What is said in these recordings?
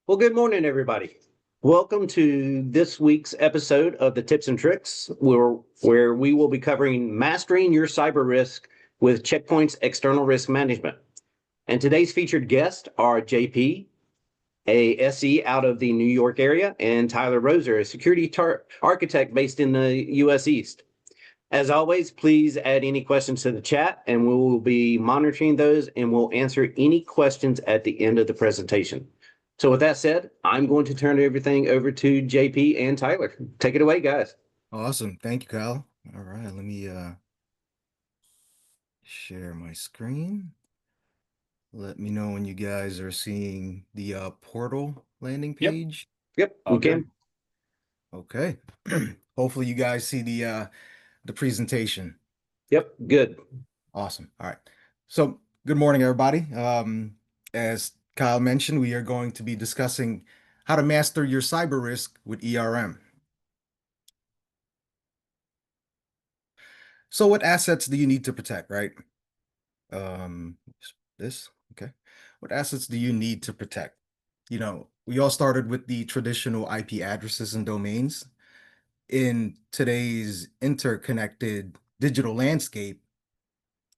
Well, good morning, everybody. Welcome to this week's episode of the Tips and Tricks, where we will be covering mastering your cyber risk with Checkpoint's external risk management. And today's featured guests are JP, a SE out of the New York area, and Tyler Roser, a security architect based in the US East. As always, please add any questions to the chat, and we will be monitoring those and we'll answer any questions at the end of the presentation. So with that said, I'm going to turn everything over to JP and Tyler. Take it away, guys. Awesome. Thank you, Kyle. All right, let me share my screen. Let me know when you guys are seeing the portal landing Yep. page. Yep, we Okay. can. Okay. Hopefully you guys see the presentation. Yep, good. Awesome. All right. So, good morning, everybody. As Kyle mentioned, we are going to be discussing how to master your cyber risk with ERM. So, what assets do you need to protect, right? Um, this, okay. What assets do you need to protect? We all started with the traditional IP addresses and domains. In today's interconnected digital landscape,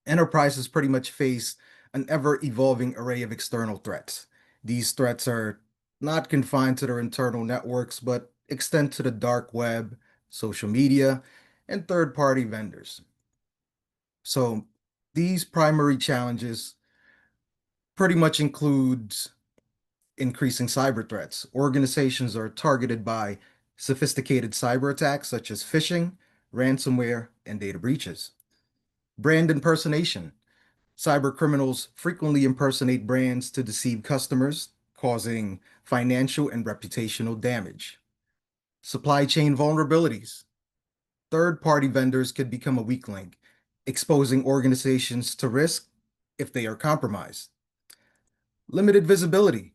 enterprises pretty much face an ever-evolving array of external threats. These threats are not confined to their internal networks, but extend to the dark web, social media, and third-party vendors. So these primary challenges pretty much includes increasing cyber threats. Organizations are targeted by sophisticated cyber attacks such as phishing, ransomware, and data breaches. Brand impersonation. Cyber criminals frequently impersonate brands to deceive customers, causing financial and reputational damage. Supply chain vulnerabilities. Third-party vendors could become a weak link, exposing organizations to risk if they are compromised. Limited visibility.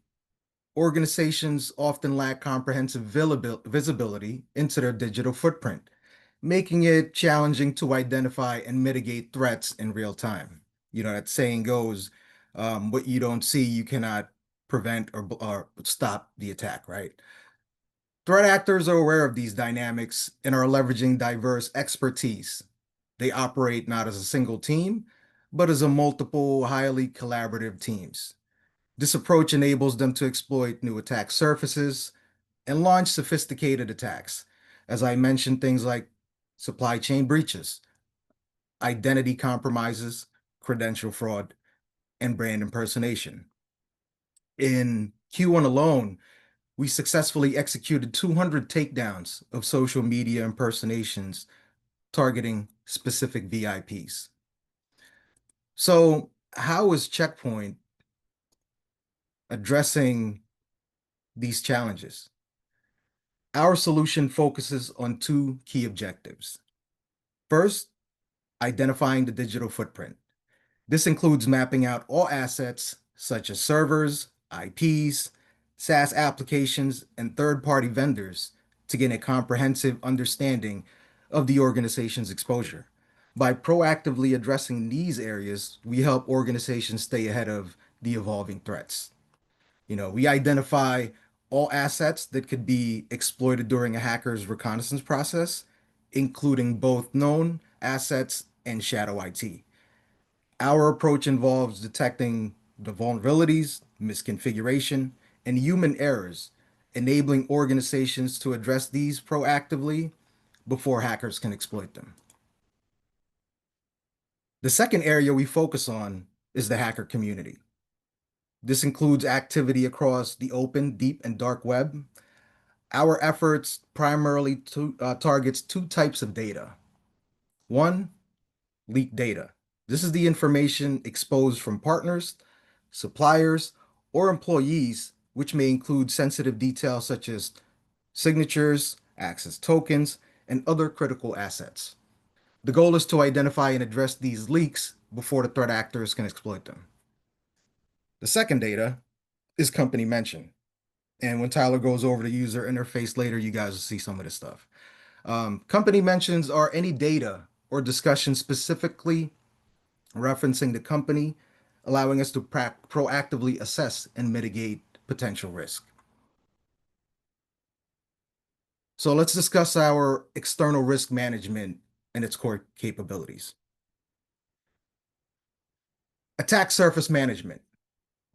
Organizations often lack comprehensive visibility into their digital footprint, making it challenging to identify and mitigate threats in real time. That saying goes, what you don't see, you cannot prevent or stop the attack, right? Threat actors are aware of these dynamics and are leveraging diverse expertise. They operate not as a single team, but as a multiple, highly collaborative teams. This approach enables them to exploit new attack surfaces and launch sophisticated attacks. As I mentioned, things like supply chain breaches, identity compromises, credential fraud, and brand impersonation. In Q1 alone, we successfully executed 200 takedowns of social media impersonations targeting specific VIPs. So, how is Checkpoint addressing these challenges? Our solution focuses on two key objectives. First, identifying the digital footprint. This includes mapping out all assets such as servers, IPs, SaaS applications, and third-party vendors to gain a comprehensive understanding of the organization's exposure. By proactively addressing these areas, we help organizations stay ahead of the evolving threats. We identify all assets that could be exploited during a hacker's reconnaissance process, including both known assets and shadow IT. Our approach involves detecting the vulnerabilities, misconfiguration, and human errors, enabling organizations to address these proactively before hackers can exploit them. The second area we focus on is the hacker community. This includes activity across the open, deep, and dark web. Our efforts primarily targets two types of data. One, leaked data. This is the information exposed from partners, suppliers, or employees, which may include sensitive details such as signatures, access tokens, and other critical assets. The goal is to identify and address these leaks before the threat actors can exploit them. The second data is company mention. And when Tyler goes over the user interface later, you guys will see some of this stuff. Company mentions are any data or discussion specifically referencing the company, allowing us to proactively assess and mitigate potential risk. So let's discuss our external risk management and its core capabilities. Attack surface management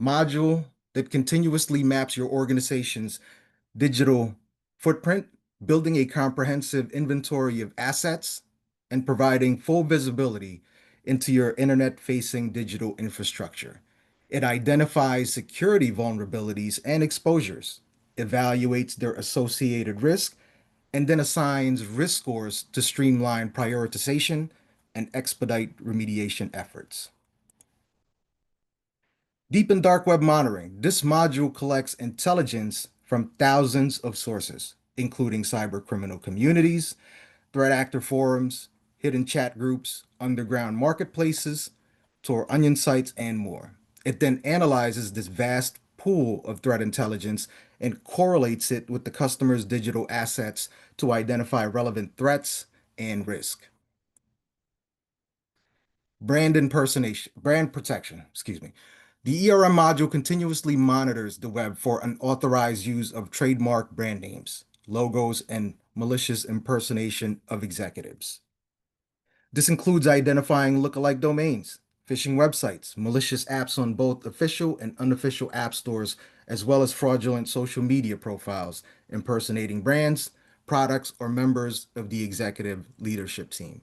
module that continuously maps your organization's digital footprint, building a comprehensive inventory of assets, and providing full visibility into your internet-facing digital infrastructure. It identifies security vulnerabilities and exposures, evaluates their associated risk, and then assigns risk scores to streamline prioritization and expedite remediation efforts. Deep and dark web monitoring. This module collects intelligence from thousands of sources, including cyber criminal communities, threat actor forums, hidden chat groups, underground marketplaces, Tor onion sites, and more. It then analyzes this vast pool of threat intelligence and correlates it with the customer's digital assets to identify relevant threats and risk. Brand protection, excuse me. The ERM module continuously monitors the web for unauthorized use of trademark brand names, logos, and malicious impersonation of executives. This includes identifying lookalike domains, phishing websites, malicious apps on both official and unofficial app stores, as well as fraudulent social media profiles impersonating brands, products, or members of the executive leadership team.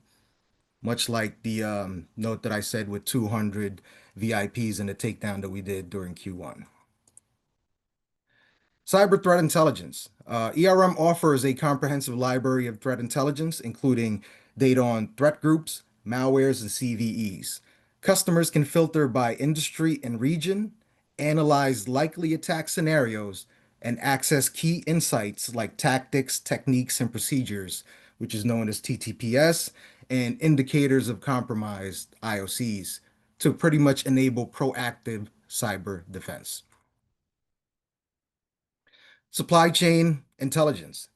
Much like the note that I said with 200 VIPs and the takedown that we did during Q1. Cyber threat intelligence. ERM offers a comprehensive library of threat intelligence, including data on threat groups, malwares, and CVEs. Customers can filter by industry and region, analyze likely attack scenarios, and access key insights like tactics, techniques, and procedures, which is known as TTPS, and indicators of compromised IOCs, to pretty much enable proactive cyber defense. Supply chain intelligence.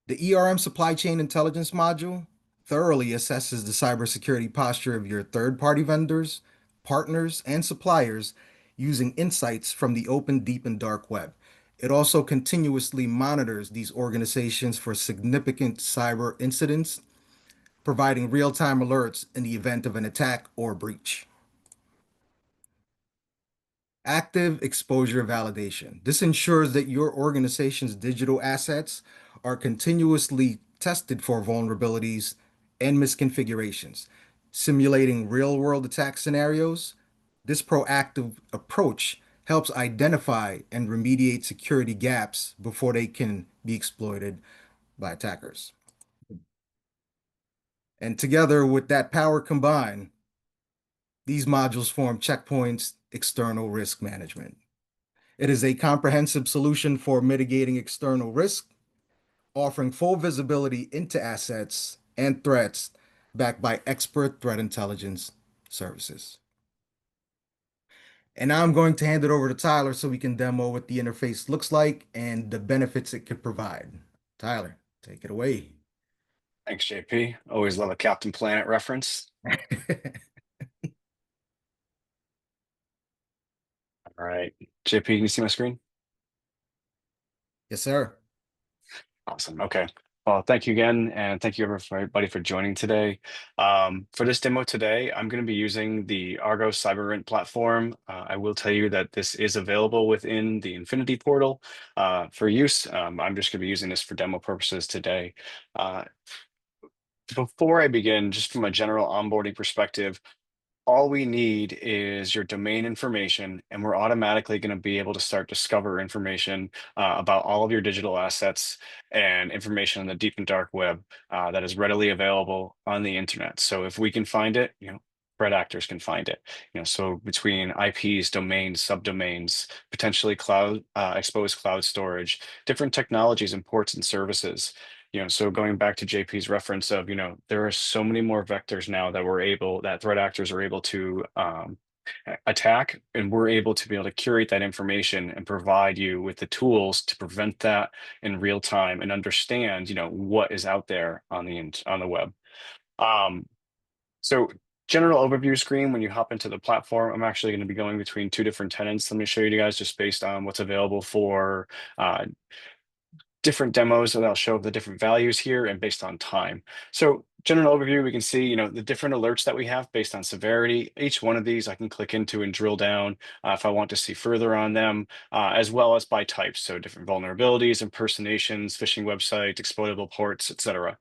The ERM supply chain intelligence module thoroughly assesses the cybersecurity posture of your third-party vendors, partners, and suppliers using insights from the open, deep, and dark web. It also continuously monitors these organizations for significant cyber incidents, providing real-time alerts in the event of an attack or breach. Active exposure validation. This ensures that your organization's digital assets are continuously tested for vulnerabilities and misconfigurations, simulating real-world attack scenarios. This proactive approach helps identify and remediate security gaps before they can be exploited by attackers. And together with that power combined, these modules form Checkpoint's external risk management. It is a comprehensive solution for mitigating external risk, offering full visibility into assets and threats backed by expert threat intelligence services. And now I'm going to hand it over to Tyler so we can demo what the interface looks like and the benefits it could provide. Tyler, take it away. Thanks, JP. Always love a Captain Planet reference. All right. JP, can you see my screen? Yes, sir. Awesome. Okay. Well, thank you again, and thank you everybody for joining today. For this demo today, I'm going to be using the Argo CyberRent platform. I will tell you that this is available within the Infinity portal for use. I'm just going to be using this for demo purposes today. Before I begin, just from a general onboarding perspective, all we need is your domain information, and we're automatically going to be able to start discover information about all of your digital assets and information on the deep and dark web that is readily available on the internet. So if we can find it, threat actors can find it. So between IPs, domains, subdomains, potentially cloud exposed cloud storage, different technologies and ports and services. So going back to JP's reference of, there are so many more vectors now that threat actors are able to attack, and we're able to be able to curate that information and provide you with the tools to prevent that in real time and understand, what is out there on the web. So general overview screen, when you hop into the platform, I'm actually going to be going between two different tenants. Let me show you guys just based on what's available for different demos that I'll show the different values here and based on time. So general overview, we can see, the different alerts that we have based on severity. Each one of these I can click into and drill down if I want to see further on them, as well as by types. So different vulnerabilities, impersonations, phishing websites, exploitable ports, etc.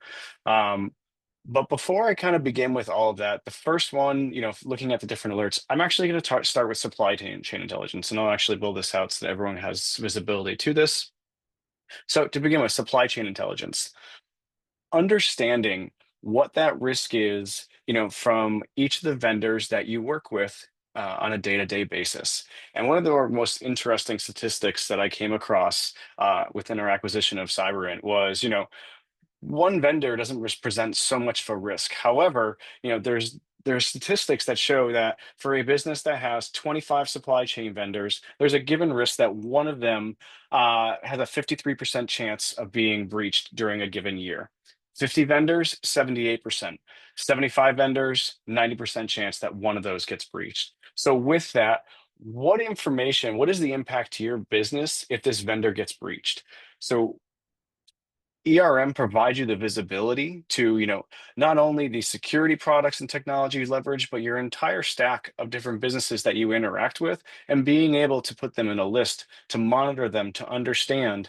But before I kind of begin with all of that, the first one, looking at the different alerts, I'm actually going to start with supply chain intelligence, and I'll actually build this out so that everyone has visibility to this. So to begin with, supply chain intelligence, understanding what that risk is, from each of the vendors that you work with on a day-to-day basis. And one of the most interesting statistics that I came across within our acquisition of CyberInt was, one vendor doesn't present so much of a risk. However, there's statistics that show that for a business that has 25 supply chain vendors, there's a given risk that one of them has a 53% chance of being breached during a given year. 50 vendors, 78%. 75 vendors, 90% chance that one of those gets breached. So with that, what is the impact to your business if this vendor gets breached? So ERM provides you the visibility to, not only the security products and technology you leverage, but your entire stack of different businesses that you interact with, and being able to put them in a list to monitor them, to understand,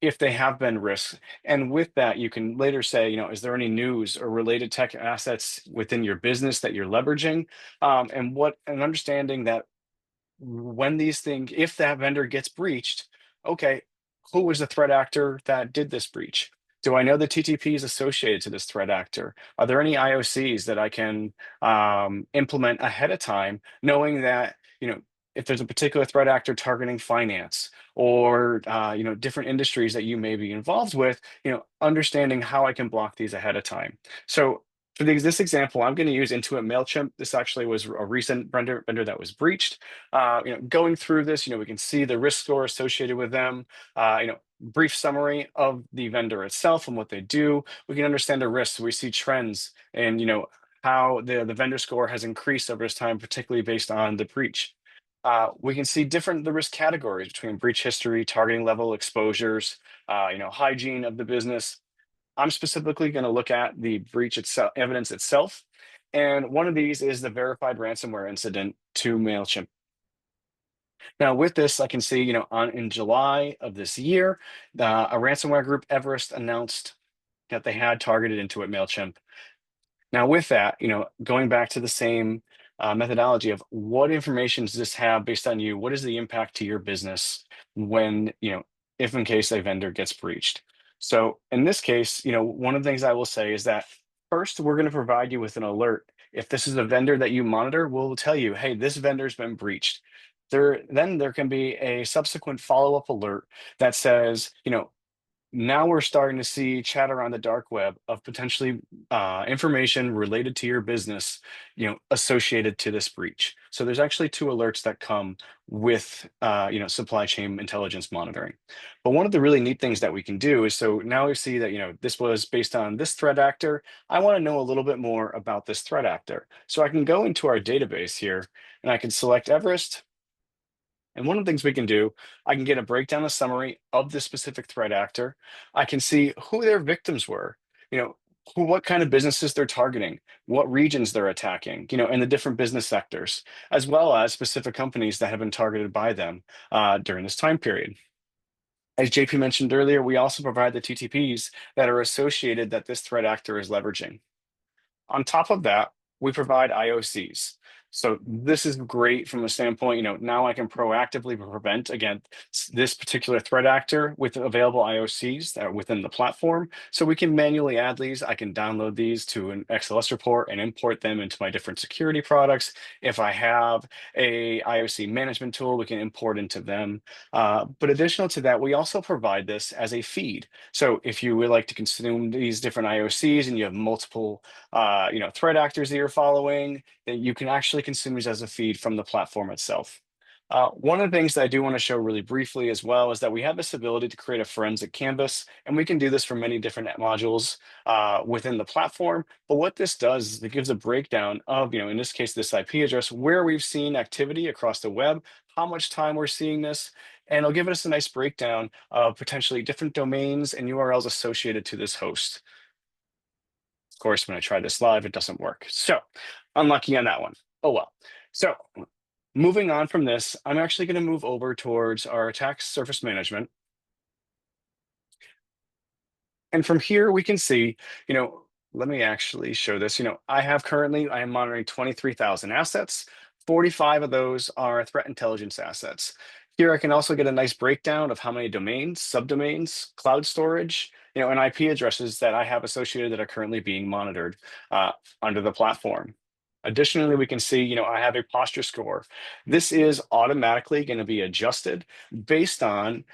if they have been risks. And with that, you can later say, is there any news or related tech assets within your business that you're leveraging? And understanding that when these things, if that vendor gets breached, okay, who was the threat actor that did this breach? Do I know the TTPs associated to this threat actor? Are there any IOCs that I can implement ahead of time, knowing that, if there's a particular threat actor targeting finance or, different industries that you may be involved with, understanding how I can block these ahead of time. So for this example, I'm going to use Intuit MailChimp. This actually was a recent vendor that was breached. Going through this, we can see the risk score associated with them, brief summary of the vendor itself and what they do. We can understand the risks. We see trends and, how the vendor score has increased over this time, particularly based on the breach. We can see the risk categories between breach history, targeting level, exposures, hygiene of the business. I'm specifically going to look at the breach itself, evidence itself. And one of these is the verified ransomware incident to MailChimp. Now, with this, I can see, in July of this year, a ransomware group, Everest, announced that they had targeted Intuit MailChimp. Now, with that, going back to the same methodology of what information does this have based on you? What is the impact to your business when, if in case a vendor gets breached? So in this case, one of the things I will say is that first, we're going to provide you with an alert. If this is a vendor that you monitor, we'll tell you, hey, this vendor's been breached. Then there can be a subsequent follow-up alert that says, now we're starting to see chatter on the dark web of potentially information related to your business, associated to this breach. So there's actually two alerts that come with, supply chain intelligence monitoring. But one of the really neat things that we can do is, so now we see that, this was based on this threat actor. I want to know a little bit more about this threat actor. So I can go into our database here and I can select Everest. And one of the things we can do, I can get a breakdown, a summary of the specific threat actor. I can see who their victims were, what kind of businesses they're targeting, what regions they're attacking, and the different business sectors, as well as specific companies that have been targeted by them during this time period. As JP mentioned earlier, we also provide the TTPs that are associated that this threat actor is leveraging. On top of that, we provide IOCs. So this is great from a standpoint, now I can proactively prevent against this particular threat actor with available IOCs that are within the platform. So we can manually add these. I can download these to an XLS report and import them into my different security products. If I have a IOC management tool, we can import into them. But additional to that, we also provide this as a feed. So if you would like to consume these different IOCs and you have multiple threat actors that you're following, then you can actually consume these as a feed from the platform itself. One of the things that I do want to show really briefly as well is that we have this ability to create a forensic canvas, and we can do this for many different modules within the platform. But what this does is it gives a breakdown of, in this case, this IP address, where we've seen activity across the web, how much time we're seeing this, and it'll give us a nice breakdown of potentially different domains and URLs associated to this host. Of course, when I try this live, it doesn't work. So unlucky on that one. Oh well. So moving on from this, I'm actually going to move over towards our attack surface management. And from here, we can see, let me actually show this. I am monitoring 23,000 assets. 45 of those are threat intelligence assets. Here, I can also get a nice breakdown of how many domains, subdomains, cloud storage, and IP addresses that I have associated that are currently being monitored under the platform. Additionally, we can see, I have a posture score. This is automatically going to be adjusted based on,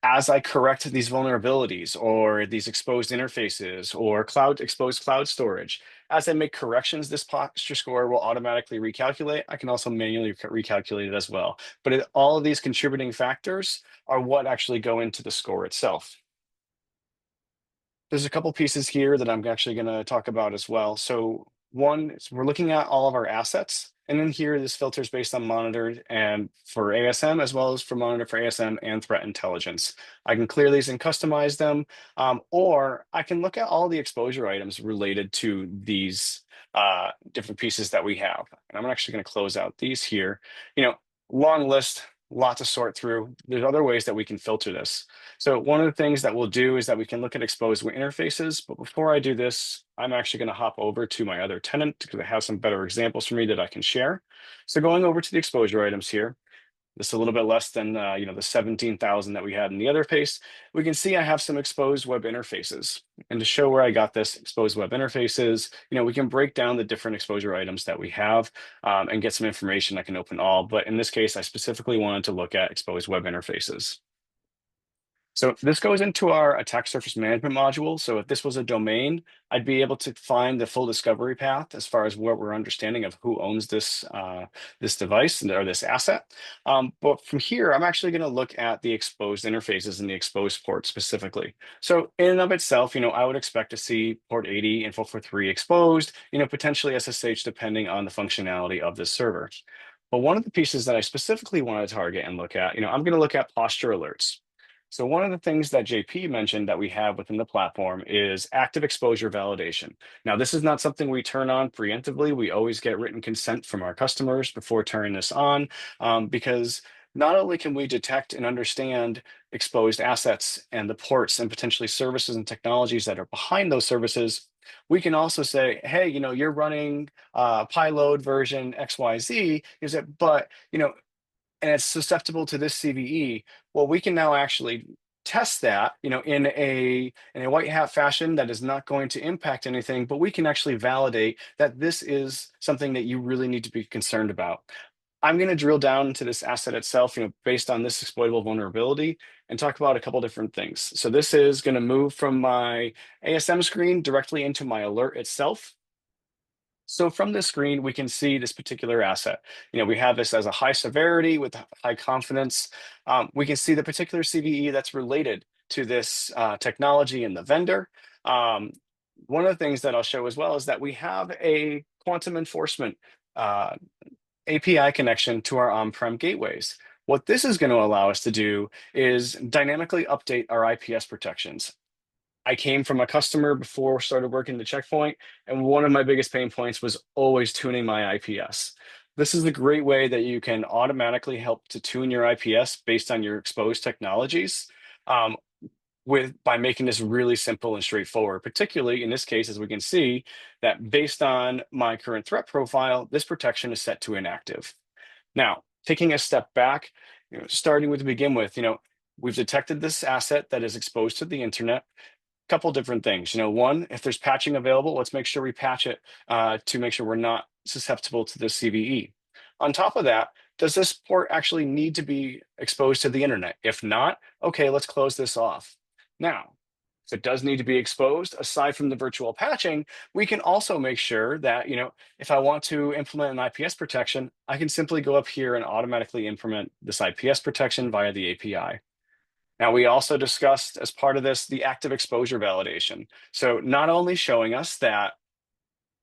as I correct these vulnerabilities or these exposed interfaces or exposed cloud storage. As I make corrections, this posture score will automatically recalculate. I can also manually recalculate it as well. But all of these contributing factors are what actually go into the score itself. There's a couple pieces here that I'm actually going to talk about as well. So one is we're looking at all of our assets. And then here, this filters based on monitored and for ASM, as well as for monitor for ASM and threat intelligence. I can clear these and customize them, or I can look at all the exposure items related to these different pieces that we have. And I'm actually going to close out these here. Long list, lot to sort through. There's other ways that we can filter this. So one of the things that we'll do is that we can look at exposed interfaces. But before I do this, I'm actually going to hop over to my other tenant because I have some better examples for me that I can share. So going over to the exposure items here, this is a little bit less than the 17,000 that we had in the other case. We can see I have some exposed web interfaces. And to show where I got this exposed web interfaces, we can break down the different exposure items that we have and get some information. I can open all, but in this case, I specifically wanted to look at exposed web interfaces. So this goes into our attack surface management module. So if this was a domain, I'd be able to find the full discovery path as far as what we're understanding of who owns this this device or this asset. But from here, I'm actually going to look at the exposed interfaces and the exposed port specifically. So in and of itself, I would expect to see port 80 and 443 exposed, potentially SSH depending on the functionality of the server. But one of the pieces that I specifically want to target and look at, I'm going to look at posture alerts. So one of the things that JP mentioned that we have within the platform is active exposure validation. Now, this is not something we turn on preemptively. We always get written consent from our customers before turning this on, because not only can we detect and understand exposed assets and the ports and potentially services and technologies that are behind those services, we can also say, hey, you're running PyLoad version XYZ, and it's susceptible to this CVE. Well, we can now actually test that, in a white hat fashion that is not going to impact anything, but we can actually validate that this is something that you really need to be concerned about. I'm going to drill down into this asset itself, based on this exploitable vulnerability and talk about a couple different things. So this is going to move from my ASM screen directly into my alert itself. So from this screen, we can see this particular asset. We have this as a high severity with high confidence. We can see the particular CVE that's related to this technology and the vendor. One of the things that I'll show as well is that we have a quantum enforcement API connection to our on-prem gateways. What this is going to allow us to do is dynamically update our IPS protections. I came from a customer before I started working the Checkpoint, and one of my biggest pain points was always tuning my IPS. This is a great way that you can automatically help to tune your IPS based on your exposed technologies by making this really simple and straightforward, particularly in this case, as we can see, that based on my current threat profile, this protection is set to inactive. Now, taking a step back, starting with to begin with, we've detected this asset that is exposed to the internet. Couple different things. One, if there's patching available, let's make sure we patch it to make sure we're not susceptible to this CVE. On top of that, does this port actually need to be exposed to the internet? If not, okay, let's close this off. Now, if it does need to be exposed, aside from the virtual patching, we can also make sure that, if I want to implement an IPS protection, I can simply go up here and automatically implement this IPS protection via the API. Now, we also discussed as part of this, the active exposure validation. So not only showing us that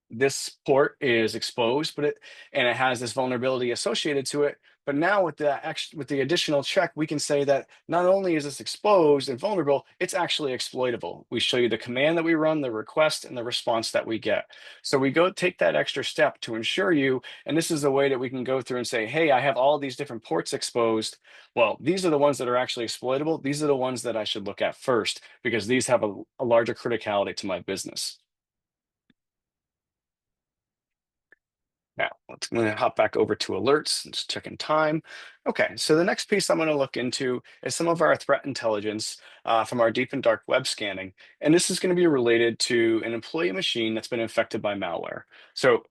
this port is exposed, and it has this vulnerability associated to it, but But now with the additional check, we can say that not only is this exposed and vulnerable, it's actually exploitable. We show you the command that we run, the request, and the response that we get. So we go take that extra step to ensure you, and this is a way that we can go through and say, hey, I have all these different ports exposed. Well, these are the ones that are actually exploitable. These are the ones that I should look at first because these have a larger criticality to my business. Now, I'm going to hop back over to alerts and just checking time. Okay, so the next piece I'm going to look into is some of our threat intelligence from our deep and dark web scanning. And this is going to be related to an employee machine that's been infected by malware. So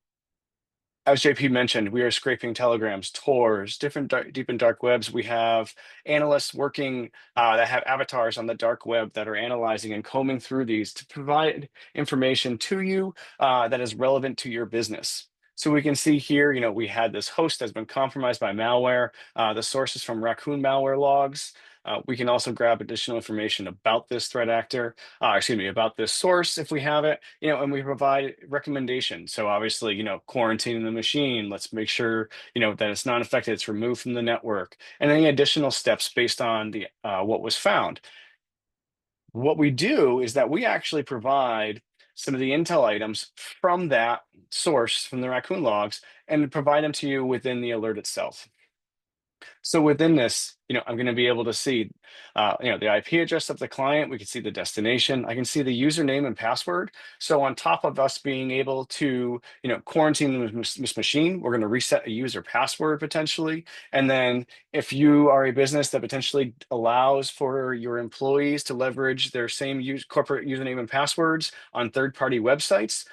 as JP mentioned, we are scraping telegrams, Tors, different deep and dark webs. We have analysts working that have avatars on the dark web that are analyzing and combing through these to provide information to you that is relevant to your business. So we can see here, we had this host that's been compromised by malware. The source is from Raccoon malware logs. We can also grab additional information about this threat actor, about this source if we have it, and we provide recommendations. So obviously, quarantining the machine, let's make sure, that it's not infected, it's removed from the network, and any additional steps based on the what was found. What we do is that we actually provide some of the intel items from that source, from the Raccoon logs, and provide them to you within the alert itself. So within this, I'm going to be able to see, the IP address of the client. We can see the destination. I can see the username and password. So on top of us being able to, quarantine this machine, we're going to reset a user password potentially. And then if you are a business that potentially allows for your employees to leverage their same corporate username and passwords on third-party websites,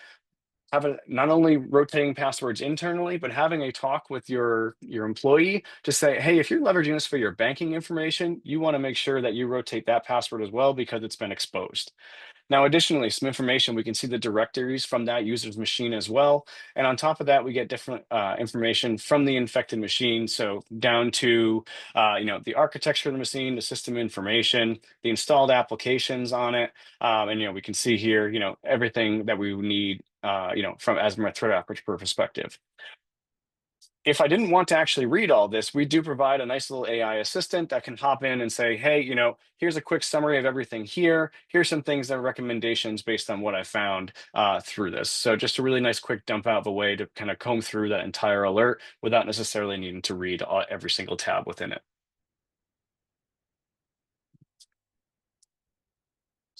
not only rotating passwords internally, but having a talk with your employee to say, hey, if you're leveraging this for your banking information, you want to make sure that you rotate that password as well because it's been exposed. Now, additionally, some information, we can see the directories from that user's machine as well. And on top of that, we get different information from the infected machine. So down to, the architecture of the machine, the system information, the installed applications on it. And, we can see here, everything that we need, from a threat actor perspective. If I didn't want to actually read all this, we do provide a nice little AI assistant that can hop in and say, hey, here's a quick summary of everything here. Here's some things that are recommendations based on what I found through this. So just a really nice quick dump out of a way to kind of comb through that entire alert without necessarily needing to read every single tab within it.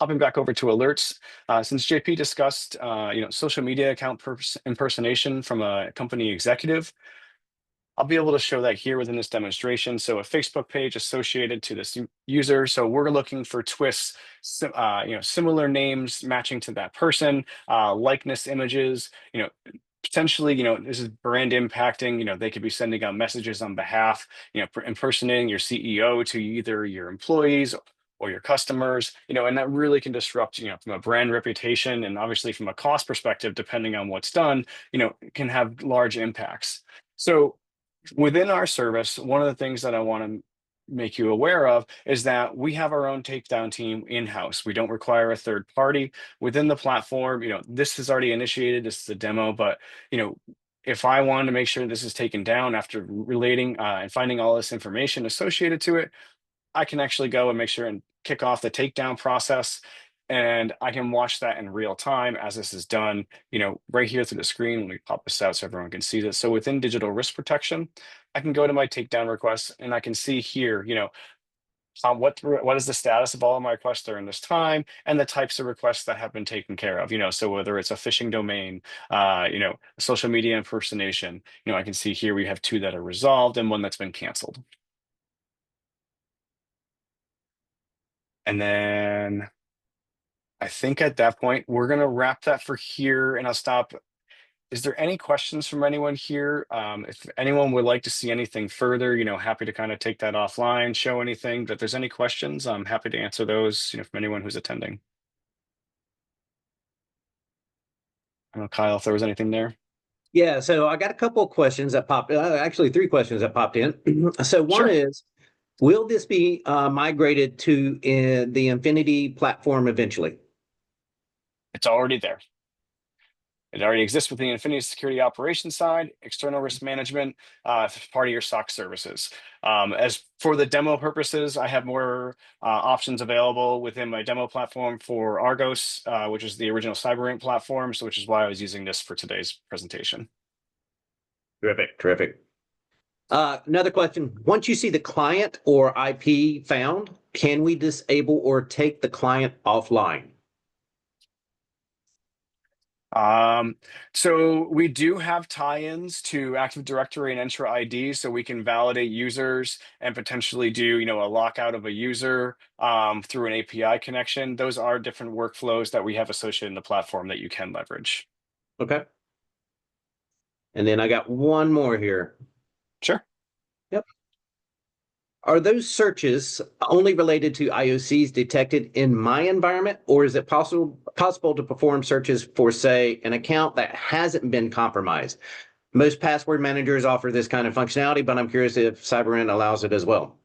Hopping back over to alerts, since JP discussed, social media account impersonation from a company executive, I'll be able to show that here within this demonstration. So a Facebook page associated to this user. So we're looking for twists, similar names matching to that person, likeness images, potentially, this is brand impacting, they could be sending out messages on behalf, impersonating your CEO to either your employees or your customers, and that really can disrupt, from a brand reputation and obviously from a cost perspective, depending on what's done, it can have large impacts. So within our service, one of the things that I want to make you aware of is that we have our own takedown team in-house. We don't require a third party within the platform. This is already initiated. This is a demo, but if I wanted to make sure this is taken down after relating and finding all this information associated to it, I can actually go and make sure and kick off the takedown process. And I can watch that in real time as this is done, right here through the screen. Let me pop this out so everyone can see this. So within digital risk protection, I can go to my takedown requests and I can see here, what is the status of all of my requests during this time and the types of requests that have been taken care of, so whether it's a phishing domain, social media impersonation, I can see here we have 2 that are resolved and 1 that's been canceled. And then I think at that point, we're going to wrap that for here and I'll stop. Is there any questions from anyone here? If anyone would like to see anything further, happy to kind of take that offline, show anything. But if there's any questions, I'm happy to answer those, from anyone who's attending. I don't know, Kyle, if there was anything there. Yeah, so I got a couple of questions that popped, actually 3 questions that popped in. So one is, will this be migrated to the Infinity platform eventually? It's already there. It already exists within the Infinity Security Operations side, external risk management, part of your SOC services. As for the demo purposes, I have more options available within my demo platform for Argos, which is the original CyberRink platform, so which is why I was using this for today's presentation. Terrific, terrific. Another question. Once you see the client or IP found, can we disable or take the client offline? So we do have tie-ins to Active Directory and Entra ID, so we can validate users and potentially do, a lockout of a user through an API connection. Those are different workflows that we have associated in the platform that you can leverage. Okay. And then I got one more here. Sure. Yep. Are those searches only related to IOCs detected in my environment, or is it possible to perform searches for, say, an account that hasn't been compromised? Most password managers offer this kind of functionality, but I'm curious if CyberInt allows it as well.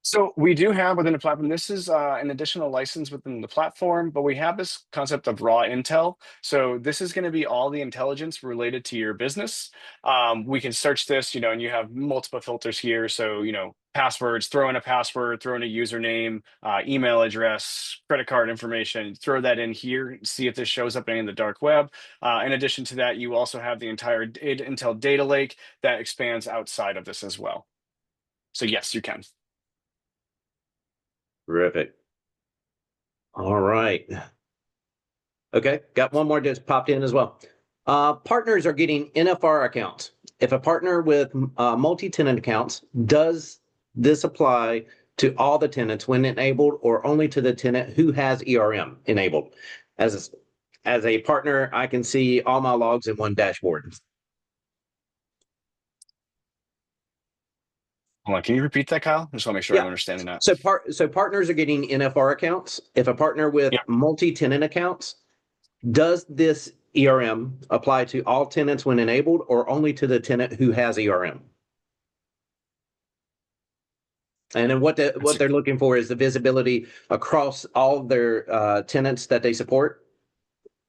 So we do have within the platform, this is an additional license within the platform, but we have this concept of raw intel. So this is going to be all the intelligence related to your business. We can search this, and you have multiple filters here. So, passwords, throw in a password, throw in a username, email address, credit card information, throw that in here, see if this shows up in the dark web. In addition to that, you also have the entire Intel data lake that expands outside of this as well. So yes, you can. Terrific. All right. Okay, got one more just popped in as well. Partners are getting NFR accounts. If a partner with multi-tenant accounts, does this apply to all the tenants when enabled, or only to the tenant who has ERM enabled? As a partner, I can see all my logs in one dashboard. Hold on, can you repeat that, Kyle? I just want to make sure Yeah. I'm understanding that. So partners are getting NFR accounts. If a partner with multi-tenant accounts, does this ERM apply to all tenants when enabled, or only to the tenant who has ERM? And then what they're looking for is the visibility across all of their tenants that they support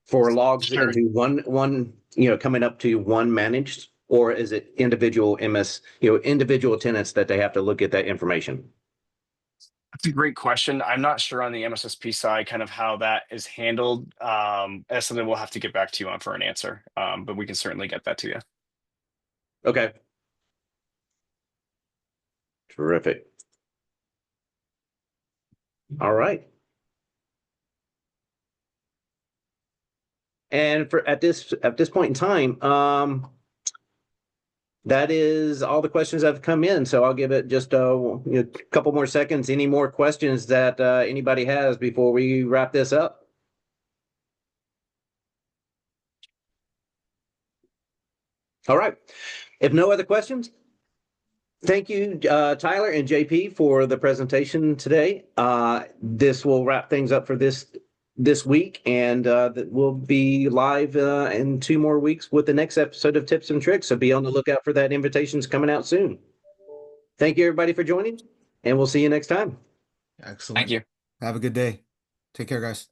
for logs into one coming up to one managed, or is it individual individual tenants that they have to look at that information? That's a great question. I'm not sure on the MSSP side, kind of how that is handled. That's something we'll have to get back to you on for an answer, but we can certainly get that to you. Okay. Terrific. All right. And at this point in time, that is all the questions that have come in. So I'll give it just a couple more seconds. Any more questions that anybody has before we wrap this up? All right. If no other questions, thank you, Tyler and JP, for the presentation today. This will wrap things up for this week, and we'll be live in 2 more weeks with the next episode of Tips and Tricks. So be on the lookout for that. Invitation's coming out soon. Thank you, everybody, for joining, and we'll see you next time. Excellent. Thank you. Have a good day. Take care, guys.